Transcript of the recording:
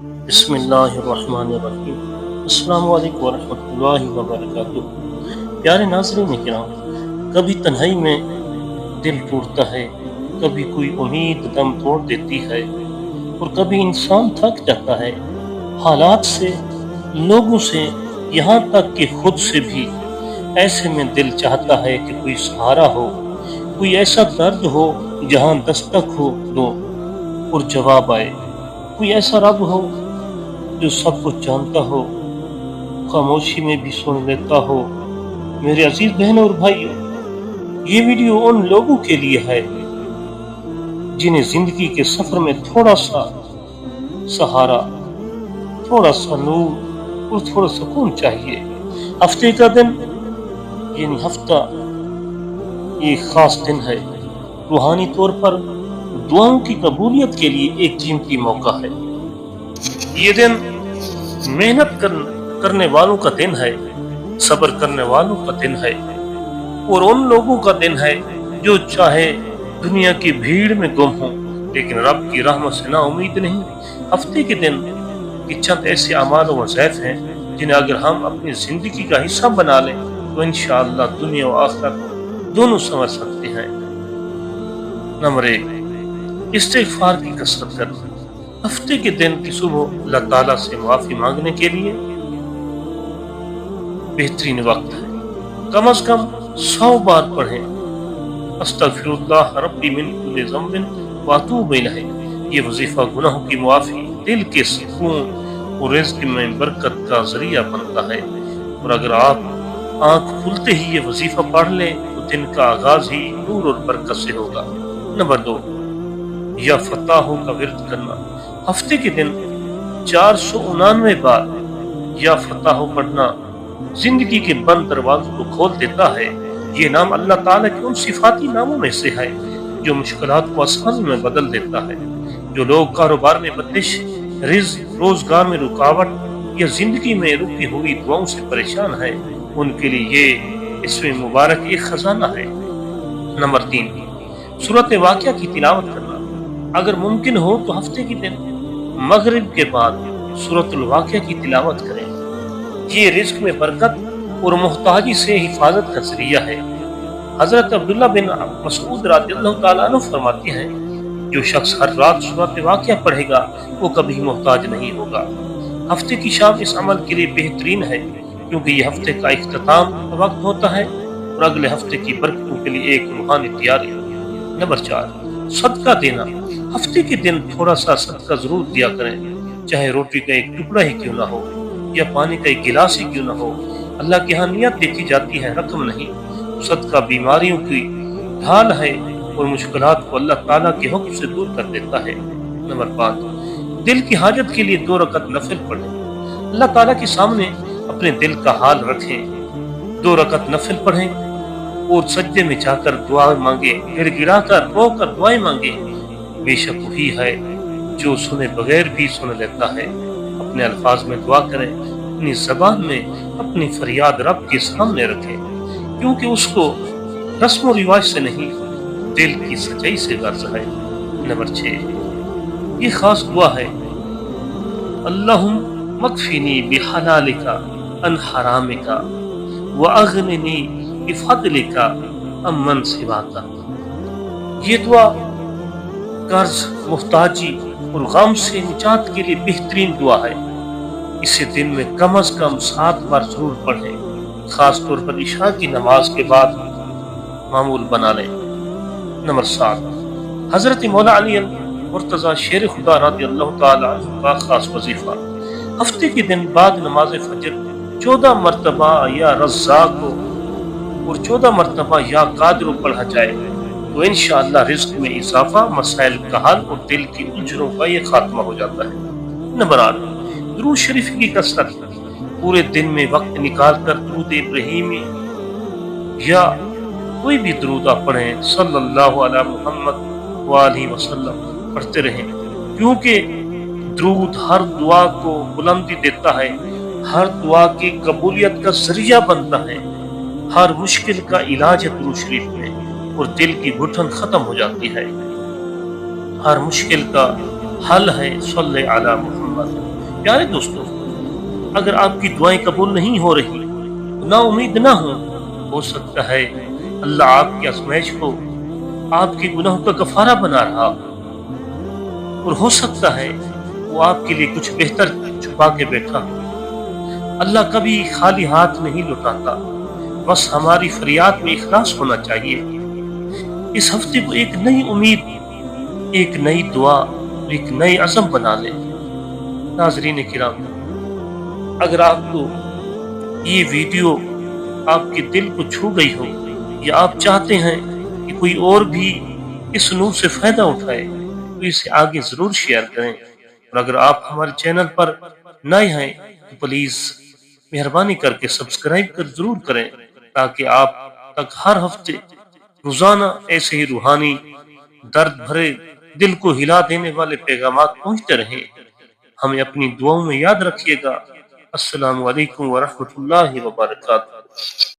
بسم اللہ الرحمن الرحیم۔ السلام علیکم ورحمۃ اللہ وبرکاتہ۔ پیارے ناظرین کرام، کبھی تنہائی میں دل ٹوٹتا ہے، کبھی کوئی امید دم توڑ دیتی ہے، اور کبھی انسان تھک جاتا ہے حالات سے، لوگوں سے، یہاں تک کہ خود سے بھی۔ ایسے میں دل چاہتا ہے کہ کوئی سہارا ہو، کوئی ایسا درد ہو جہاں دستک ہو دو اور جواب آئے، کوئی ایسا رب ہو جو سب کچھ جانتا ہو، خاموشی میں بھی سن لیتا ہو۔ میرے عزیز بہنوں اور بھائیوں، یہ ویڈیو ان لوگوں کے لیے ہے جنہیں زندگی کے سفر میں تھوڑا سا سہارا، تھوڑا سا نور اور تھوڑا سکون چاہیے۔ ہفتے کا دن یعنی ہفتہ ایک خاص دن ہے، روحانی طور پر دعاؤں کی قبولیت کے لیے ایک قیمتی موقع ہے۔ یہ دن محنت کرنے والوں کا دن ہے، صبر کرنے والوں کا دن ہے، اور ان لوگوں کا دن ہے جو چاہے دنیا کی بھیڑ میں گم ہوں لیکن رب کی رحمت سے نا امید نہیں۔ ہفتے کے دن کی چند ایسے اعمال و وظائف ہیں جنہیں اگر ہم اپنی زندگی کا حصہ بنا لیں تو انشاءاللہ دنیا و آخرت دونوں سنور سکتے ہیں۔ نمبر 1، استغفار کی کثرت کرنا۔ ہفتے کے دن کی صبح اللہ تعالیٰ سے معافی مانگنے کے لیے بہترین وقت ہے۔ کم از کم 100 بار پڑھیں استغفر اللہ ربی من کل ذنب واتوب الیہ۔ یہ وظیفہ گناہوں کی معافی، دل کے سکون اور رزق میں برکت کا ذریعہ بنتا ہے، اور اگر آپ آنکھ کھلتے ہی یہ وظیفہ پڑھ لیں تو دن کا آغاز ہی نور اور برکت سے ہوگا۔ نمبر 2، یا فتحوں کا ورد کرنا۔ ہفتے کے دن 499 بار یا فتحوں پڑھنا زندگی کے بند دروازوں کو کھول دیتا ہے۔ یہ نام اللہ تعالیٰ کے ان صفاتی ناموں میں سے ہے جو مشکلات کو آسانی میں بدل دیتا ہے۔ جو لوگ کاروبار میں بندش، رزق، روزگار میں رکاوٹ یا زندگی میں رکی ہوئی دعاؤں سے پریشان ہیں، ان کے لیے یہ اسم مبارک ایک خزانہ ہے۔ نمبر 3، سورۃ واقعہ کی تلاوت کرنا۔ اگر ممکن ہو تو ہفتے کے دن مغرب کے بعد سورۃ الواقعہ کی تلاوت کریں۔ یہ رزق میں برکت اور محتاجی سے حفاظت کا ذریعہ ہے۔ حضرت عبداللہ بن مسعود رضی اللہ تعالیٰ عنہ فرماتے ہیں، جو شخص ہر رات سورۃ واقعہ پڑھے گا وہ کبھی محتاج نہیں ہوگا۔ ہفتے کی شام اس عمل کے لیے بہترین ہے کیونکہ یہ ہفتے کا اختتام وقت ہوتا ہے اور اگلے ہفتے کی برکتوں کے لیے ایک روحانی تیاری۔ نمبر 4، صدقہ دینا۔ ہفتے کے دن تھوڑا سا صدقہ ضرور دیا کریں، چاہے روٹی کا ایک ٹکڑا ہی کیوں نہ ہو یا پانی کا ایک گلاس ہی کیوں نہ ہو۔ اللہ کی ہاں نیت دیکھی جاتی ہے، رقم نہیں۔ صدقہ بیماریوں کی ڈھال ہے اور مشکلات کو اللہ تعالیٰ کے حکم سے دور کر دیتا ہے۔ نمبر 5، دل کی حاجت کے لیے 2 رکعت نفل پڑھیں۔ اللہ تعالیٰ کے سامنے اپنے دل کا حال رکھیں، 2 رکعت نفل پڑھیں اور سجدے میں جا کر دعا مانگیں، گڑ گڑا کر رو کر دعائیں مانگیں۔ بے شک وہی ہے جو سنے بغیر بھی سن لیتا ہے۔ اپنے الفاظ میں دعا کریں، اپنی زبان میں اپنی فریاد رب کے سامنے رکھیں، کیونکہ اس کو رسم و رواج سے نہیں دل کی سچائی سے غرض ہے۔ نمبر 6، یہ خاص دعا ہے، اللہم مکفینی بحلالک عن حرامک واغننی بفضلک عمن سواک۔ یہ دعا قرض، محتاجی اور غم سے نجات کے لیے بہترین دعا ہے۔ اسے دن میں کم از کم 7 بار ضرور پڑھیں، خاص طور پر عشاء کی نماز کے بعد معمول بنا لیں۔ نمبر 7، حضرت مولا علی مرتضی شیر خدا رضی اللہ تعالیٰ عنہ کا خاص وظیفہ۔ ہفتے کے دن بعد نماز فجر 14 مرتبہ یا رزاق اور 14 مرتبہ یا قادر پڑھا جائے تو انشاءاللہ رزق میں اضافہ، مسائل کا حل اور دل کی الجھنوں کا یہ خاتمہ ہو جاتا ہے۔ نمبر 8، درود شریف کی کثرت۔ پورے دن میں وقت نکال کر درود ابراہیمی یا کوئی بھی درود آپ پڑھیں، صلی اللہ علی محمد وآلہ وسلم پڑھتے رہیں، کیونکہ درود ہر دعا کو بلندی دیتا ہے، ہر دعا کی قبولیت کا ذریعہ بنتا ہے، ہر مشکل کا علاج ہے درود شریف میں، اور دل کی گھٹن ختم ہو جاتی ہے، ہر مشکل کا حل ہے صلی علی محمد فرما دیں۔ پیارے دوستوں، اگر آپ کی دعائیں قبول نہیں ہو رہی تو نا امید نہ ہو سکتا ہے اللہ آپ کی آزمائش کو آپ کے گناہوں کا کفارہ بنا رہا ہو، اور ہو سکتا ہے وہ آپ کے لیے کچھ بہتر چھپا کے بیٹھا ہو۔ اللہ کبھی خالی ہاتھ نہیں لوٹاتا، بس ہماری فریاد میں اخلاص ہونا چاہیے۔ اس ہفتے کو ایک نئی امید، ایک نئی دعا اور ایک نئی عزم بنا لیں۔ ناظرین کرام، اگر آپ کو یہ ویڈیو آپ کے دل کو چھو گئی ہو، یا آپ چاہتے ہیں کہ کوئی اور بھی اس نور سے فائدہ اٹھائے، تو اسے آگے ضرور شیئر کریں۔ اور اگر آپ ہمارے چینل پر نئے ہیں تو پلیز مہربانی کر کے سبسکرائب ضرور کریں، تاکہ آپ تک ہر ہفتے روزانہ ایسے ہی روحانی، درد بھرے، دل کو ہلا دینے والے پیغامات پہنچتے رہیں۔ ہمیں اپنی دعاؤں میں یاد رکھیے گا۔ السلام علیکم ورحمۃ اللہ وبرکاتہ۔